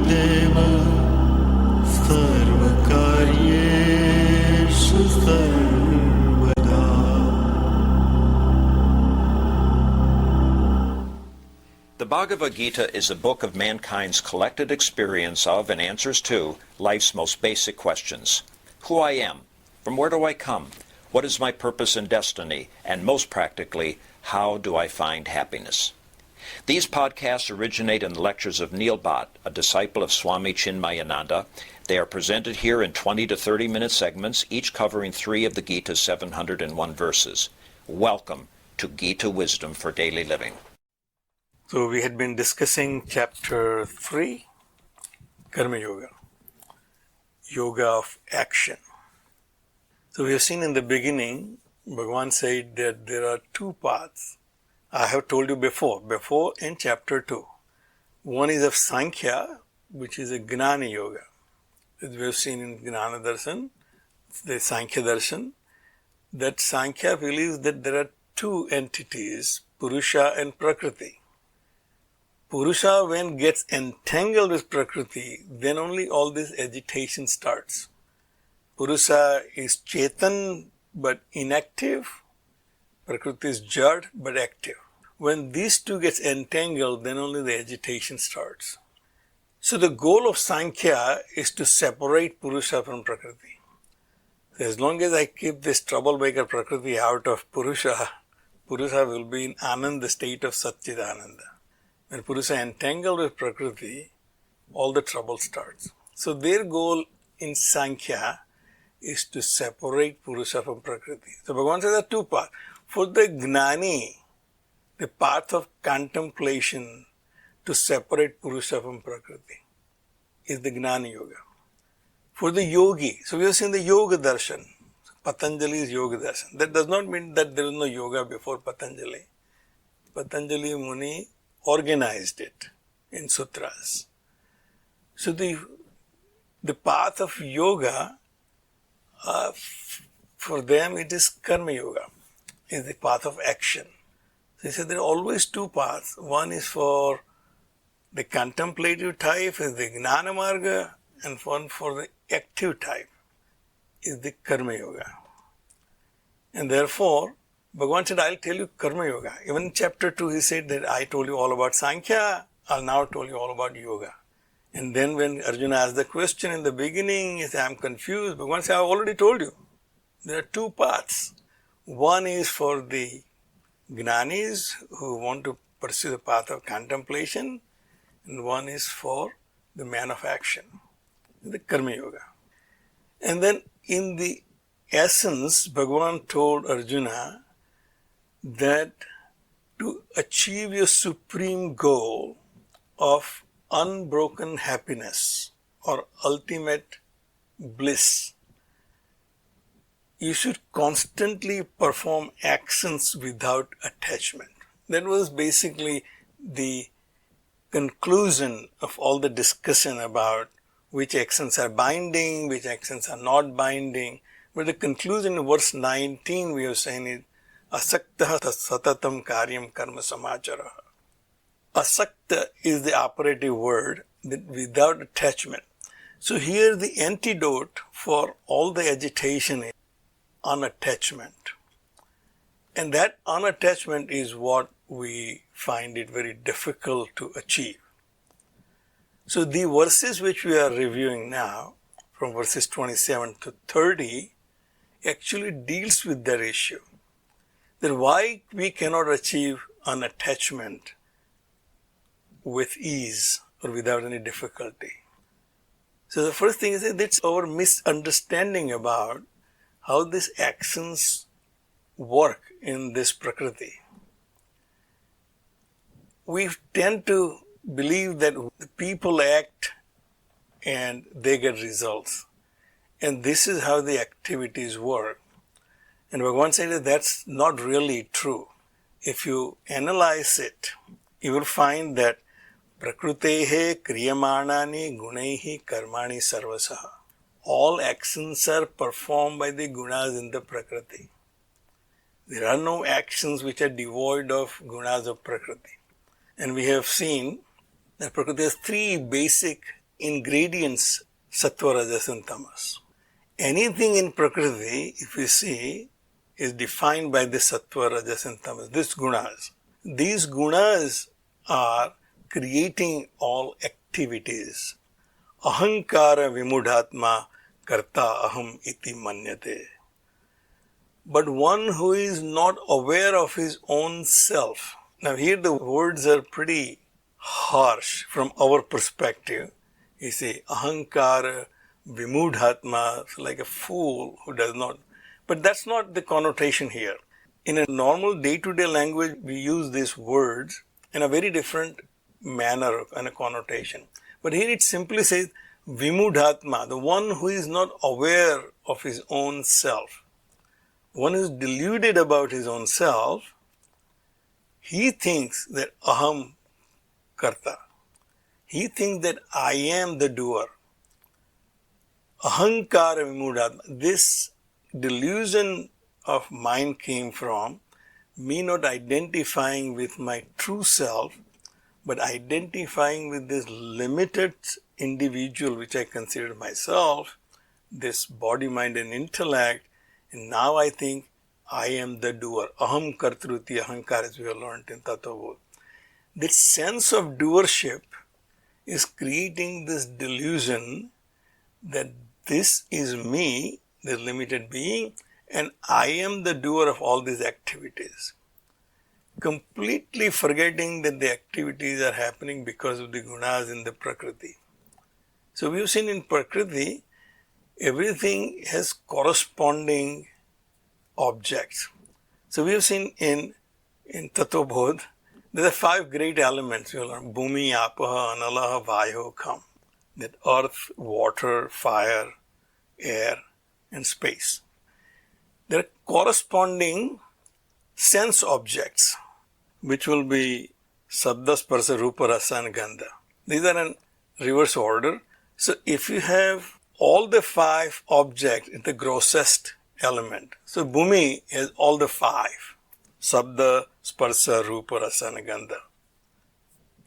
deva sarvakaryeshu sarvada. The Bhagavad Gita is a book of mankind's collected experience of and answers to life's most basic questions. Who I am, from where do I come, what is my purpose and destiny, and most practically, how do I find happiness? These podcasts originate in the lectures of Neil Bhatt, a disciple of Swami Chinmayananda. They are presented here in 20 to 30-minute segments, each covering 3 of the Gita's 701 verses. Welcome to Gita Wisdom for Daily Living. So we had been discussing chapter 3, Karma Yoga, Yoga of Action. So we have seen in the beginning, Bhagavan said that there are 2 paths. I have told you before in chapter 2. One is of Sankhya, which is a Jnana Yoga. As we have seen in Jnana Darshan, the Sankhya Darshan, that Sankhya believes that there are 2 entities, Purusha and Prakriti. Purusha, when gets entangled with Prakriti, then only all this agitation starts. Purusha is Chetan but inactive. Prakriti is Jad but active. When these 2 gets entangled, then only the agitation starts. So the goal of Sankhya is to separate Purusha from Prakriti. So as long as I keep this troublemaker Prakriti out of Purusha, Purusha will be in Ananda, the state of Satyānanda. When Purusha entangled with Prakriti, all the trouble starts. So their goal in Sankhya is to separate Purusha from Prakriti. So Bhagavan says there are 2 paths. For the Gnani, the path of contemplation to separate Purusha from Prakriti is the Jnana Yoga. For the Yogi, so we have seen the Yoga Darshan, Patanjali's Yoga Darshan. That does not mean that there is no yoga before Patanjali. Patanjali Muni organized it in sutras. So the path of yoga, for them it is Karma Yoga, is the path of action. So he said there are always 2 paths. One is for the contemplative type, is the Jnana Marga, and one for the active type is the Karma Yoga. And therefore, Bhagavan said, I'll tell you Karma Yoga. Even in chapter 2, he said that I told you all about Sankhya, I'll now tell you all about Yoga. And then when Arjuna asked the question in the beginning, he said, I'm confused. Bhagavan said, I've already told you. There are 2 paths. One is for the Jnanis who want to pursue the path of contemplation, and one is for the man of action, the Karma Yoga. And then in the essence, Bhagavan told Arjuna that to achieve your supreme goal of unbroken happiness or ultimate bliss, you should constantly perform actions without attachment. That was basically the conclusion of all the discussion about which actions are binding, which actions are not binding. But the conclusion in verse 19 we have seen is Asakta satatam karyam karma samachara. Asakta is the operative word, that without attachment. So here the antidote for all the agitation is unattachment. And that unattachment is what we find it very difficult to achieve. So the verses which we are reviewing now, from verses 27 to 30, actually deals with that issue. That why we cannot achieve unattachment with ease or without any difficulty. So the first thing is that it's our misunderstanding about how these actions work in this Prakriti. We tend to believe that the people act and they get results. And this is how the activities work. And Bhagavan said that that's not really true. If you analyze it, you will find that Prakrutehe kriyamanani gunaihi karmani sarvasaha. All actions are performed by the gunas in the Prakriti. There are no actions which are devoid of gunas of Prakriti. And we have seen that Prakriti has three basic ingredients, sattva, rajas and tamas. Anything in Prakriti, if you see, is defined by the sattva, rajas and tamas, these gunas. These gunas are creating all activities. Ahankara vimudhatma karta aham iti manyate. But one who is not aware of his own self. Now here the words are pretty harsh from our perspective. You see, ahankara vimudhatma, like a fool who does not. But that's not the connotation here. In a normal day-to-day language, we use these words in a very different manner and a connotation. But here it simply says vimudhatma, the one who is not aware of his own self. One who is deluded about his own self, he thinks that aham karta. He thinks that I am the doer. Ahankara vimudhatma. This delusion of mine came from me not identifying with my true self, but identifying with this limited individual which I consider myself, this body, mind and intellect, and now I think I am the doer. Aham kartruti ahankar, as we have learned in Tattva. This sense of doership is creating this delusion that this is me, the limited being, and I am the doer of all these activities. Completely forgetting that the activities are happening because of the gunas in the Prakriti. So we have seen in Prakriti, everything has corresponding objects. So we have seen in Tattva Bodh, there are 5 great elements. You learn Bhumi, Apaha, Analaha, Vayu, Kham. That earth, water, fire, air and space. There are corresponding sense objects, which will be Sabda, Sparsa, Rupa, Rasa and Gandha. These are in reverse order. So if you have all the 5 objects in the grossest element, so Bhumi has all the 5. Sabda, Sparsa, Rupa, Rasa and Gandha.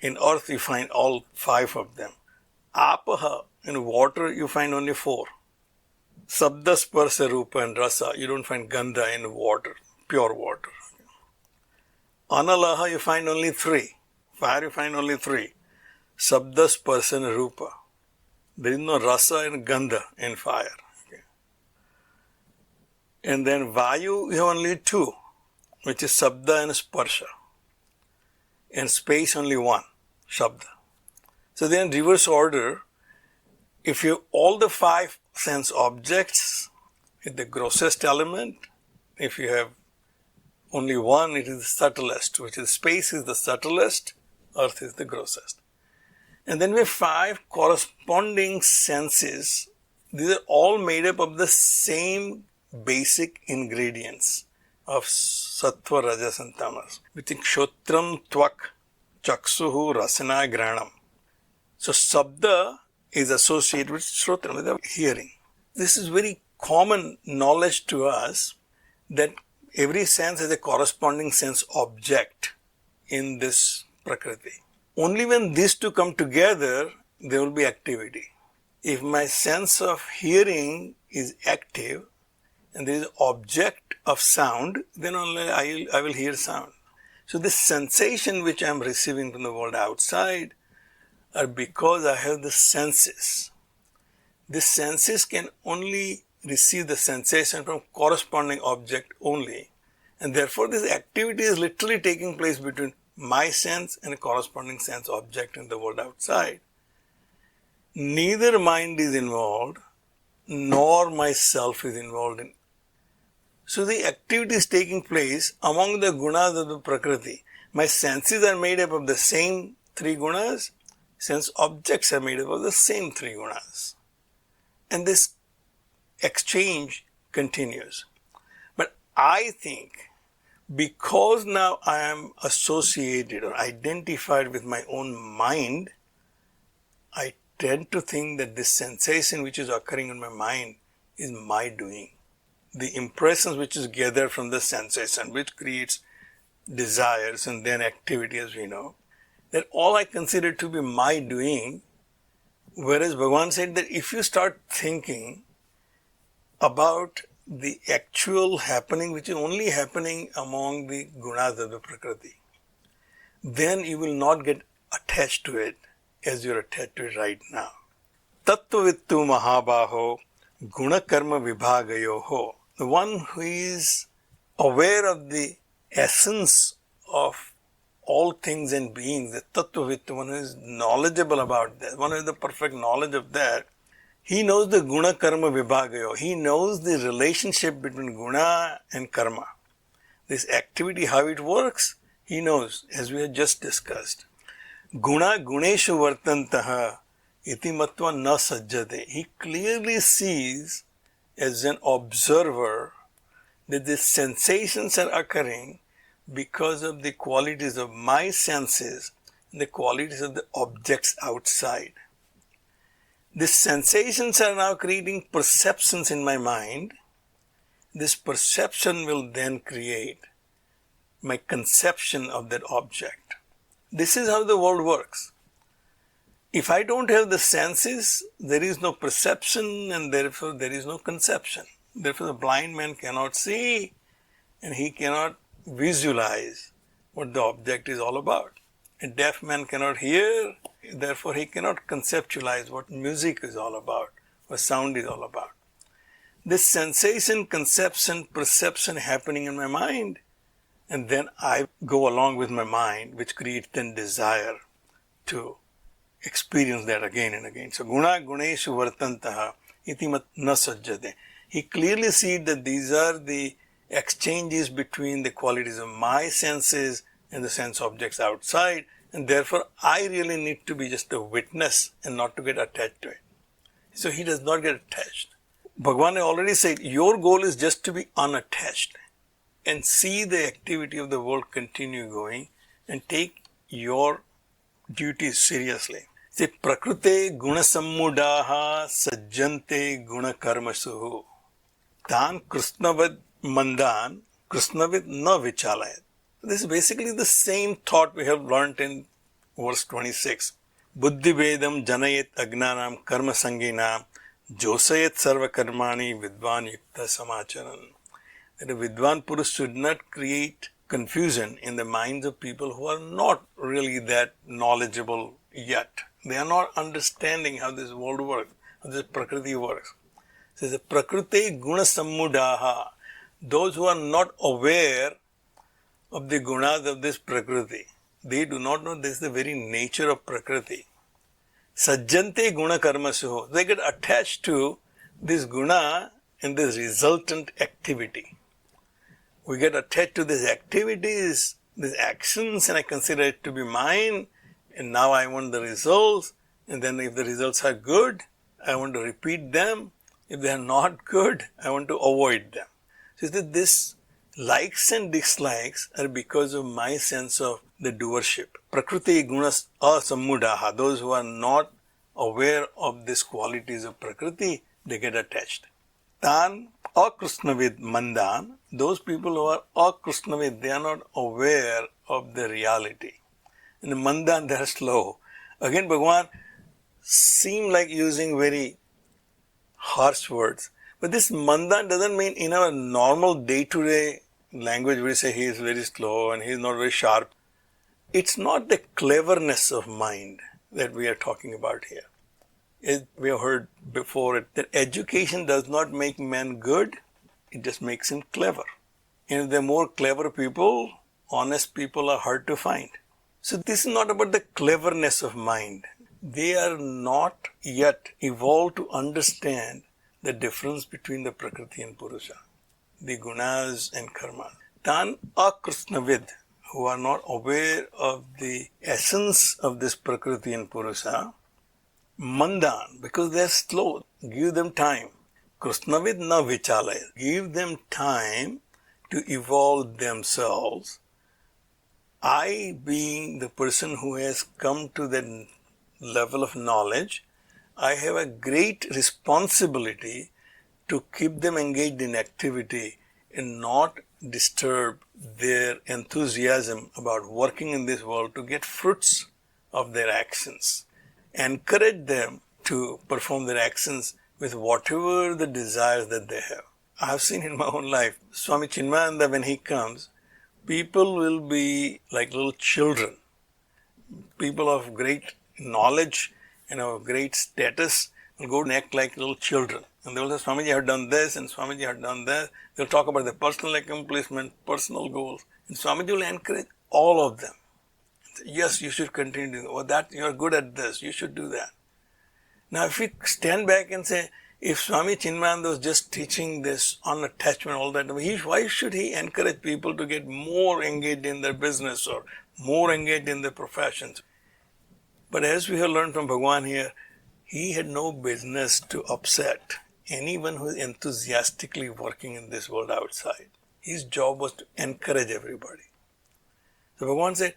In earth you find all 5 of them. Apaha, in water you find only 4. Sabda, Sparsa, Rupa and Rasa, you don't find Gandha in water, pure water. Analaha you find only 3. Fire you find only 3. Sabda, Sparsa and Rupa. There is no Rasa and Gandha in fire. Okay. And then Vayu you have only 2, which is Sabda and Sparsha. And space only 1, Shabda. So then reverse order, if you have all the 5 sense objects with the grossest element, if you have only 1, it is the subtlest, which is space is the subtlest, earth is the grossest. And then we have 5 corresponding senses. These are all made up of the same basic ingredients of sattva, rajas and tamas, which is kshotram, tvak, chaksuhu, rasana, granam. So sabda is associated with shrotra, with the hearing. This is very common knowledge to us that every sense has a corresponding sense object in this Prakriti. Only when these two come together, there will be activity. If my sense of hearing is active and there is object of sound, then only I will hear sound. So this sensation which I am receiving from the world outside are because I have the senses. The senses can only receive the sensation from corresponding object only. And therefore this activity is literally taking place between my sense and a corresponding sense object in the world outside. Neither mind is involved, nor myself is involved in. So the activity is taking place among the gunas of the Prakriti. My senses are made up of the same 3 gunas, sense objects are made up of the same 3 gunas. And this exchange continues. But I think because now I am associated or identified with my own mind, I tend to think that this sensation which is occurring in my mind is my doing. The impressions which is gathered from the sensation, which creates desires and then activity, as we know, that all I consider to be my doing, whereas Bhagavan said that if you start thinking about the actual happening, which is only happening among the gunas of the Prakriti, then you will not get attached to it as you are attached to it right now. Tattvavittu mahabaho guna karma vibhagayoho. The one who is aware of the essence of all things and beings, the tattvavittu, one who is knowledgeable about that, one who has the perfect knowledge of that, he knows the guna karma vibhagayo. He knows the relationship between guna and karma. This activity, how it works, he knows, as we have just discussed. Guna guneshu vartantaha iti matva na sajjate. He clearly sees as an observer that these sensations are occurring because of the qualities of my senses and the qualities of the objects outside. These sensations are now creating perceptions in my mind. This perception will then create my conception of that object. This is how the world works. If I don't have the senses, there is no perception and therefore there is no conception. Therefore the blind man cannot see and he cannot visualize what the object is all about. A deaf man cannot hear, therefore he cannot conceptualize what music is all about, what sound is all about. This sensation, conception, perception happening in my mind, and then I go along with my mind, which creates then desire to experience that again and again. So guna guneshu vartantaha iti mat na sajjate. He clearly sees that these are the exchanges between the qualities of my senses and the sense objects outside, and therefore I really need to be just a witness and not to get attached to it. So he does not get attached. Bhagavan already said, your goal is just to be unattached and see the activity of the world continue going and take your duties seriously. Say, prakrite gunasammudaha sajjante gunakarmasuhu tan krishnavad mandan krishnavid na vichalayat. This is basically the same thought we have learnt in verse 26. Buddhi vedam janayet agnanam karma sanginam josayet sarva karmani vidvan yukta samacharan. That a vidvan Purusha should not create confusion in the minds of people who are not really that knowledgeable yet. They are not understanding how this world works, how this Prakriti works. It says, Prakriti guna sammudaha. Those who are not aware of the gunas of this Prakriti, they do not know this is the very nature of Prakriti. Sajjante guna karmasuho. They get attached to this guna and this resultant activity. We get attached to these activities, these actions, and I consider it to be mine, and now I want the results, and then if the results are good, I want to repeat them. If they are not good, I want to avoid them. So this likes and dislikes are because of my sense of the doership. Prakriti gunas asammudaha. Those who are not aware of these qualities of Prakriti, they get attached. Tan akrisnavid mandan. Those people who are akrisnavid, they are not aware of the reality. In the mandan, they are slow. Again, Bhagavan seemed like using very harsh words. But this mandan doesn't mean in our normal day-to-day language we say he is very slow and he is not very sharp. It's not the cleverness of mind that we are talking about here. We have heard before that education does not make man good, it just makes him clever. And if there are more clever people, honest people are hard to find. So this is not about the cleverness of mind. They are not yet evolved to understand the difference between the Prakriti and Purusha, the gunas and karmas. Tan akrisnavid, who are not aware of the essence of this Prakriti and Purusha, mandan, because they are slow, give them time. Krishnavid na vichalaya, give them time to evolve themselves. I, being the person who has come to that level of knowledge, I have a great responsibility to keep them engaged in activity and not disturb their enthusiasm about working in this world to get fruits of their actions. Encourage them to perform their actions with whatever the desires that they have. I have seen in my own life, Swami Chinmayananda, when he comes, people will be like little children. People of great knowledge and of great status will go and act like little children. And they will say, Swamiji had done this and Swamiji had done that. They'll talk about their personal accomplishment, personal goals. And Swamiji will encourage all of them. Say, yes, you should continue doing that. Oh, that you are good at this, you should do that. Now, if we stand back and say, if Swami Chinmayananda was just teaching this unattachment, all that, why should he encourage people to get more engaged in their business or more engaged in their professions? But as we have learned from Bhagavan here, he had no business to upset anyone who is enthusiastically working in this world outside. His job was to encourage everybody. So Bhagavan said,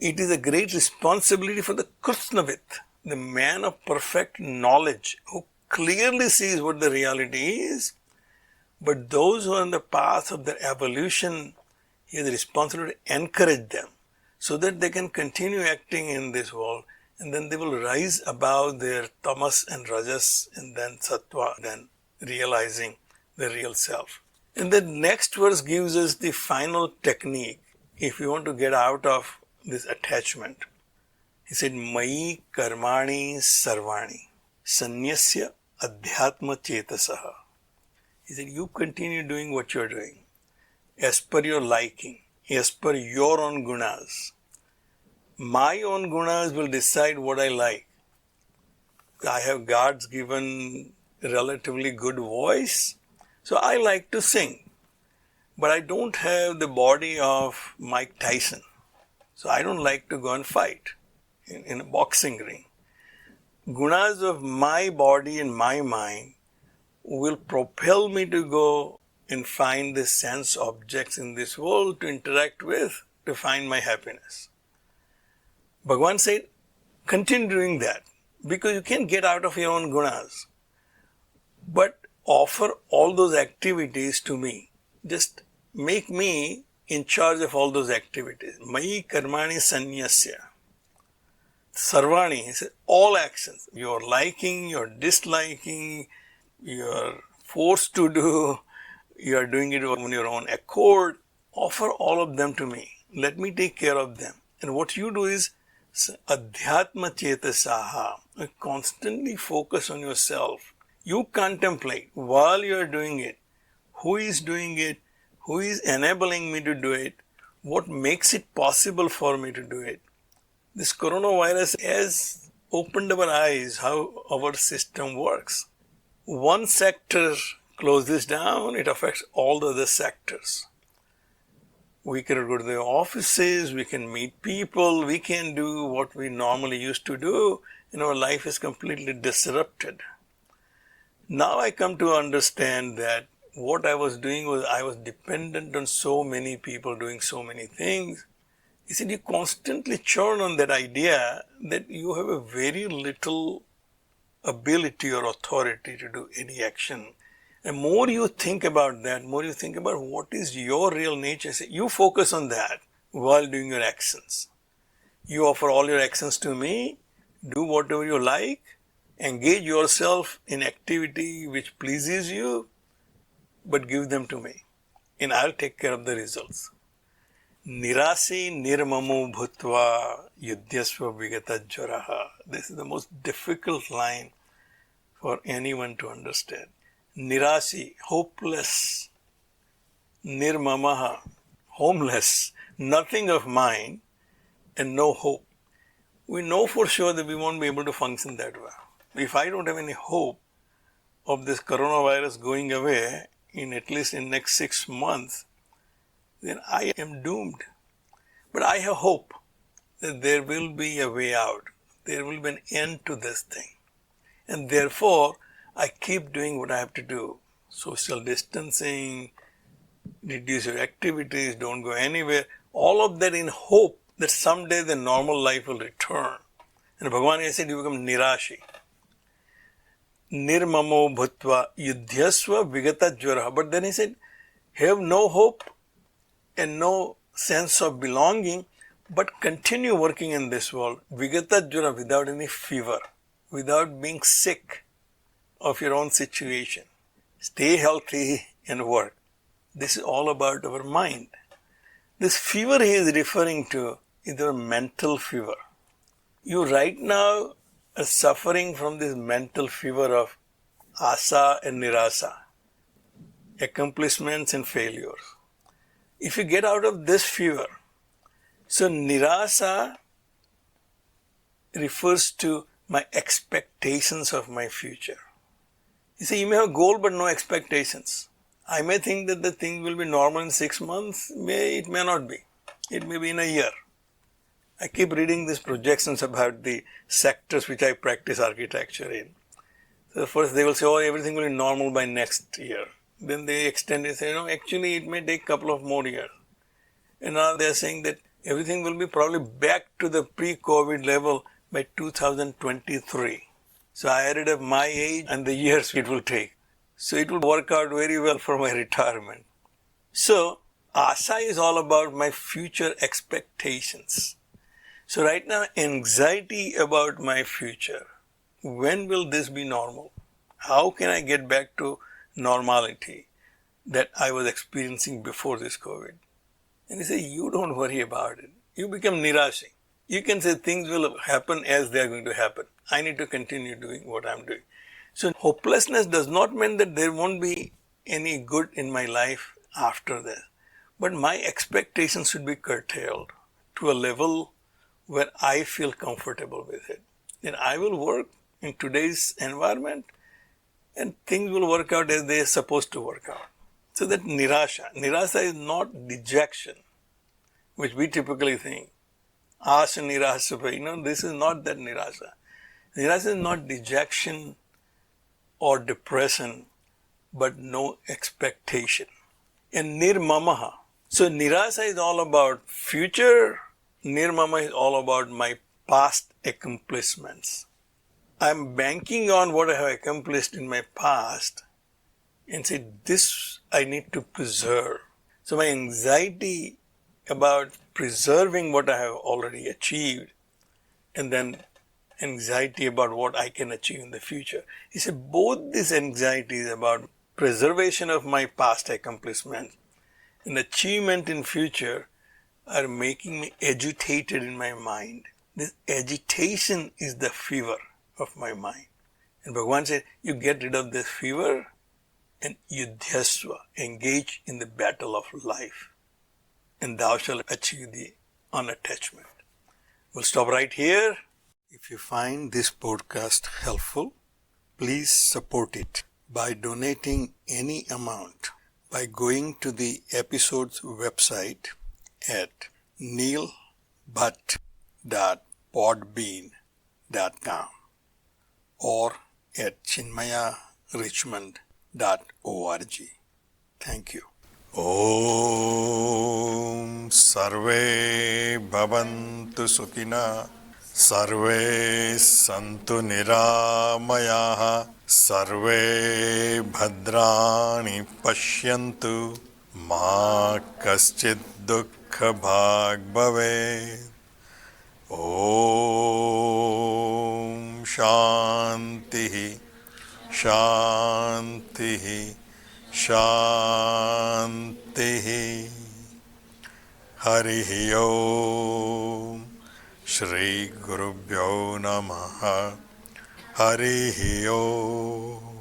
it is a great responsibility for the Krishnavit, the man of perfect knowledge, who clearly sees what the reality is, but those who are on the path of their evolution, he has a responsibility to encourage them so that they can continue acting in this world, and then they will rise above their tamas and rajas and then sattva, then realizing the real self. And the next verse gives us the final technique if you want to get out of this attachment. He said, Mayi karmani sarvani sanyasya adhyatma chetasaha. He said, you continue doing what you are doing as per your liking, as per your own gunas. My own gunas will decide what I like. I have God's given relatively good voice, so I like to sing. But I don't have the body of Mike Tyson, so I don't like to go and fight in a boxing ring. Gunas of my body and my mind will propel me to go and find the sense objects in this world to interact with, to find my happiness. Bhagavan said, continue doing that, because you can't get out of your own gunas. But offer all those activities to me. Just make me in charge of all those activities. Mayi karmani sanyasya. Sarvani, he said, all actions, your liking, your disliking, you're forced to do, you're doing it on your own accord, offer all of them to me. Let me take care of them. And what you do is, adhyatma chetasaha, constantly focus on yourself. You contemplate while you are doing it, who is doing it, who is enabling me to do it, what makes it possible for me to do it. This coronavirus has opened our eyes how our system works. One sector closes down, it affects all the other sectors. We can go to the offices, we can meet people, we can do what we normally used to do, and our life is completely disrupted. Now I come to understand that what I was doing was I was dependent on so many people doing so many things. He said, you constantly churn on that idea that you have a very little ability or authority to do any action. And more you think about that, more you think about what is your real nature. You focus on that while doing your actions. You offer all your actions to me, do whatever you like, engage yourself in activity which pleases you, but give them to me, and I'll take care of the results. Nirasi nirmamo bhutva yudhyasva vigata jvaraha. This is the most difficult line for anyone to understand. Nirasi, hopeless. Nirmamaha, homeless, nothing of mine and no hope. We know for sure that we won't be able to function that way. If I don't have any hope of this coronavirus going away in at least in next 6 months, then I am doomed. But I have hope that there will be a way out. There will be an end to this thing. And therefore, I keep doing what I have to do. Social distancing, reduce your activities, don't go anywhere. All of that in hope that someday the normal life will return. And Bhagavan said, you become nirashi. Nirmamo bhutva yudhyasva vigata jvaraha. But then he said, have no hope and no sense of belonging, but continue working in this world, vigatajjura, without any fever, without being sick of your own situation. Stay healthy and work. This is all about our mind. This fever he is referring to is our mental fever. You right now are suffering from this mental fever of asa and nirasa, accomplishments and failures. If you get out of this fever, so nirasa refers to my expectations of my future. You see, you may have a goal but no expectations. I may think that the thing will be normal in 6 months, it may not be. It may be in a year. I keep reading these projections about the sectors which I practice architecture in. So first they will say, oh, everything will be normal by next year. Then they extend it and say, no, actually it may take a couple of more years. And now they are saying that everything will be probably back to the pre-COVID level by 2023. So I added up my age and the years it will take. So it will work out very well for my retirement. So asa is all about my future expectations. So right now, anxiety about my future. When will this be normal? How can I get back to normality that I was experiencing before this COVID? And he says, you don't worry about it. You become nirashi. You can say things will happen as they are going to happen. I need to continue doing what I'm doing. So hopelessness does not mean that there won't be any good in my life after that. But my expectations should be curtailed to a level where I feel comfortable with it. Then I will work in today's environment and things will work out as they are supposed to work out. So that nirasa is not dejection, which we typically think. Asa nirasa, this is not that nirasa. Nirasa is not dejection or depression, but no expectation. And nirmamaha. So nirasa is all about future. Nirmama is all about my past accomplishments. I'm banking on what I have accomplished in my past and say, this I need to preserve. So my anxiety about preserving what I have already achieved and then anxiety about what I can achieve in the future. He said both these anxieties about preservation of my past accomplishments and achievement in future are making me agitated in my mind. This agitation is the fever of my mind. And Bhagavan said, you get rid of this fever and yudhyasva, engage in the battle of life. And thou shalt achieve the unattachment. We'll stop right here. If you find this podcast helpful, please support it by donating any amount by going to the episode's website at neilbhatt.podbean.com or at chinmayarichmond.org. Thank you. Om Sarve Bhavantu Sukhina Sarve Santu Niramayaha Sarve Bhadrani Pashyantu Ma Kaschid Dukkha Bhag Bhavet. Om Shantihi Shantihi Shantihi. Harihi Om. Shri Gurubhyo Namaha. Harihi Om.